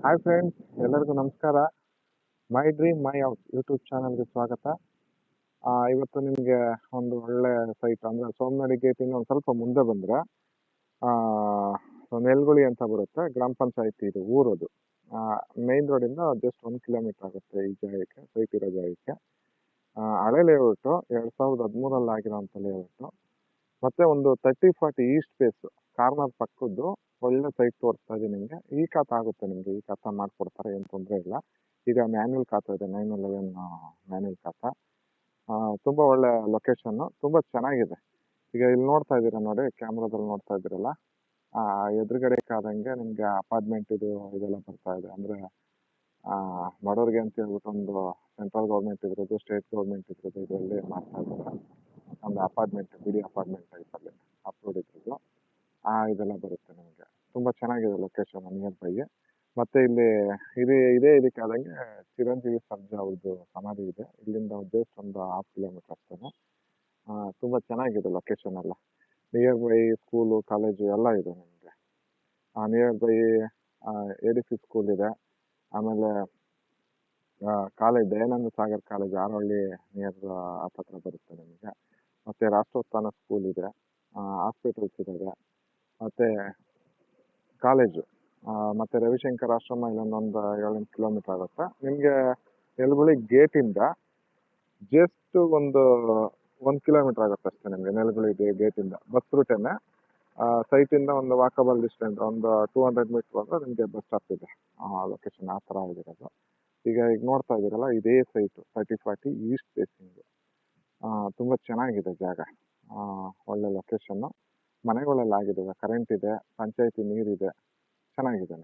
Hi friends, ಎಲ್ಲರಿಗೂ ನಮಸ್ಕಾರ. My dream my house YouTube ಚಾನಲ್ಗೆ ಸ್ವಾಗತ. ಇವತ್ತು ನಿಮಗೆ ಒಂದು ಒಳ್ಳೆ ಸೈಟ್ ಅಂದರೆ ಸೋಮನಹಳ್ಳಿ ಗೇಟಿಂದ ಒಂದು ಸ್ವಲ್ಪ ಮುಂದೆ ಬಂದರೆ ನೆಲ್ಗುಳಿ ಅಂತ ಬರುತ್ತೆ. ಗ್ರಾಮ ಪಂಚಾಯತಿ ಇದು ಊರದು. ಮೇನ್ ರೋಡಿಂದ ಜಸ್ಟ್ 1 ಕಿಲೋಮೀಟರ್ ಆಗುತ್ತೆ ಈ ಜಾಗಕ್ಕೆ, ಸೈಟ್ ಇರೋ ಜಾಗಕ್ಕೆ. ಹಳೆ ಲೇಔಟು 2013 ಆಗಿರೋಂಥ ಲೇಔಟು. ಮತ್ತೆ ಒಂದು 30-40 ಈಸ್ಟ್ ಫೇಸ್ ಕಾರ್ನರ್ ಪಕ್ಕದ್ದು ಒಳ್ಳೆ ಸೈಟ್ ತೋರಿಸ್ತಾ ಇದ್ದೀನಿ ನಿಮಗೆ. ಈ ಖಾತಾ ಆಗುತ್ತೆ ನಿಮಗೆ, ಈ ಖಾತಾ ಮಾಡಿಕೊಡ್ತಾರೆ, ಏನು ತೊಂದರೆ ಇಲ್ಲ. ಈಗ ಮ್ಯಾನ್ಯಲ್ ಖಾತಾ ಇದೆ, 911 ಮ್ಯಾನ್ಯಲ್ ಖಾತಾ. ತುಂಬ ಒಳ್ಳೆ ಲೊಕೇಶನ್ನು, ತುಂಬ ಚೆನ್ನಾಗಿದೆ. ಈಗ ಇಲ್ಲಿ ನೋಡ್ತಾ ಇದ್ದೀರಾ ನೋಡಿ, ಕ್ಯಾಮ್ರಾದಲ್ಲಿ ನೋಡ್ತಾ ಇದ್ದೀರಲ್ಲ, ಎದುರುಗಡೆ ಕಾದಂಗೆ ನಿಮಗೆ ಅಪಾರ್ಟ್ಮೆಂಟ್ ಇದೆಲ್ಲ ಬರ್ತಾ ಇದೆ. ಅಂದರೆ ಬಡವ್ರಿಗೆ ಅಂತ ಹೇಳ್ಬಿಟ್ಟು ಒಂದು ಸೆಂಟ್ರಲ್ ಗೌರ್ಮೆಂಟ್ ಇದ್ರದ್ದು, ಸ್ಟೇಟ್ ಗೌರ್ಮೆಂಟ್ ಇದ್ರದ್ದು ಇದರಲ್ಲಿ ಮಾಡ್ತಾ ಇದ್ದಾರೆ. ಒಂದು ಅಪಾರ್ಟ್ಮೆಂಟ್, ಬಿಡಿ ಅಪಾರ್ಟ್ಮೆಂಟ್ ಟೈಪಲ್ಲಿ ಅಪ್ರೂವ್ಡ್ ಇದ್ರದ್ದು ಇದೆಲ್ಲ ಬರುತ್ತೆ ನಿಮಗೆ. ತುಂಬ ಚೆನ್ನಾಗಿದೆ ಲೊಕೇಶನ್ ನಿಯರ್ ಬೈ. ಮತ್ತು ಇಲ್ಲಿ ಇದಕ್ಕೆ ಆದಂಗೆ ಚಿರಂಜೀವಿ ಸರ್ಜಾ ಅವ್ರದ್ದು ಸಮಾಧಿ ಇದೆ. ಇಲ್ಲಿಂದ ಜಸ್ಟ್ ಒಂದು 1/2 ಕಿಲೋಮೀಟರ್ ಅಷ್ಟೇ. ತುಂಬ ಚೆನ್ನಾಗಿದೆ ಲೊಕೇಶನ್ ಎಲ್ಲ. ನಿಯರ್ ಬೈ ಸ್ಕೂಲು, ಕಾಲೇಜು ಎಲ್ಲ ಇದೆ ನಿಮಗೆ. ನಿಯರ್ ಬೈ ADC ಸ್ಕೂಲ್ ಇದೆ. ಆಮೇಲೆ college Dayananda Sagar college Arohalli near ಹತ್ರ ಬರುತ್ತೆ ನಿಮಗೆ. ಮತ್ತು ರಾಷ್ಟ್ರೋತ್ಥಾನ ಸ್ಕೂಲ್ ಇದೆ, ಹಾಸ್ಪಿಟಲ್ಸ್ ಇದ್ದಾವೆ, ಮತ್ತು ಕಾಲೇಜು, ಮತ್ತು ರವಿಶಂಕರ್ ಆಶ್ರಮ ಇಲ್ಲೊಂದೊಂದು 7-8 ಕಿಲೋಮೀಟರ್ ಆಗುತ್ತೆ ನಿಮಗೆ. ನೆಲಗುಳಿ ಗೇಟಿಂದ ಜಸ್ಟ್ ಒಂದು 1 ಕಿಲೋಮೀಟರ್ ಆಗುತ್ತೆ ಅಷ್ಟೇ ನಿಮಗೆ. ನೆಲಗುಳಿ ಗೇಟಿಂದ ಬಸ್ ರೂಟೇನೆ. ಸೈಟಿಂದ ಒಂದು ವಾಕಬಲ್ ಡಿಸ್ಟೆನ್ಸ್ ಒಂದು 200 ಮೀಟರ್ ಬಂದರೆ ನಿಮಗೆ ಬಸ್ ಸ್ಟಾಪ್ ಇದೆ. ಲೊಕೇಶನ್ ಆ ಥರ ಆಗಿರೋದು. ಈಗ ನೋಡ್ತಾ ಇದ್ದೀರಲ್ಲ, ಇದೇ ಸೈಟು 30-40 ಈಸ್ಟ್ ಫೇಸಿಂಗು. ತುಂಬ ಚೆನ್ನಾಗಿದೆ ಜಾಗ. ಒಳ್ಳೆ ಲೊಕೇಶನ್ನು. ಮನೆಗಳೆಲ್ಲ ಆಗಿದ್ದಾವೆ, ಕರೆಂಟ್ ಇದೆ, ಪಂಚಾಯತಿ ನೀರಿದೆ, ಚೆನ್ನಾಗಿದೆ.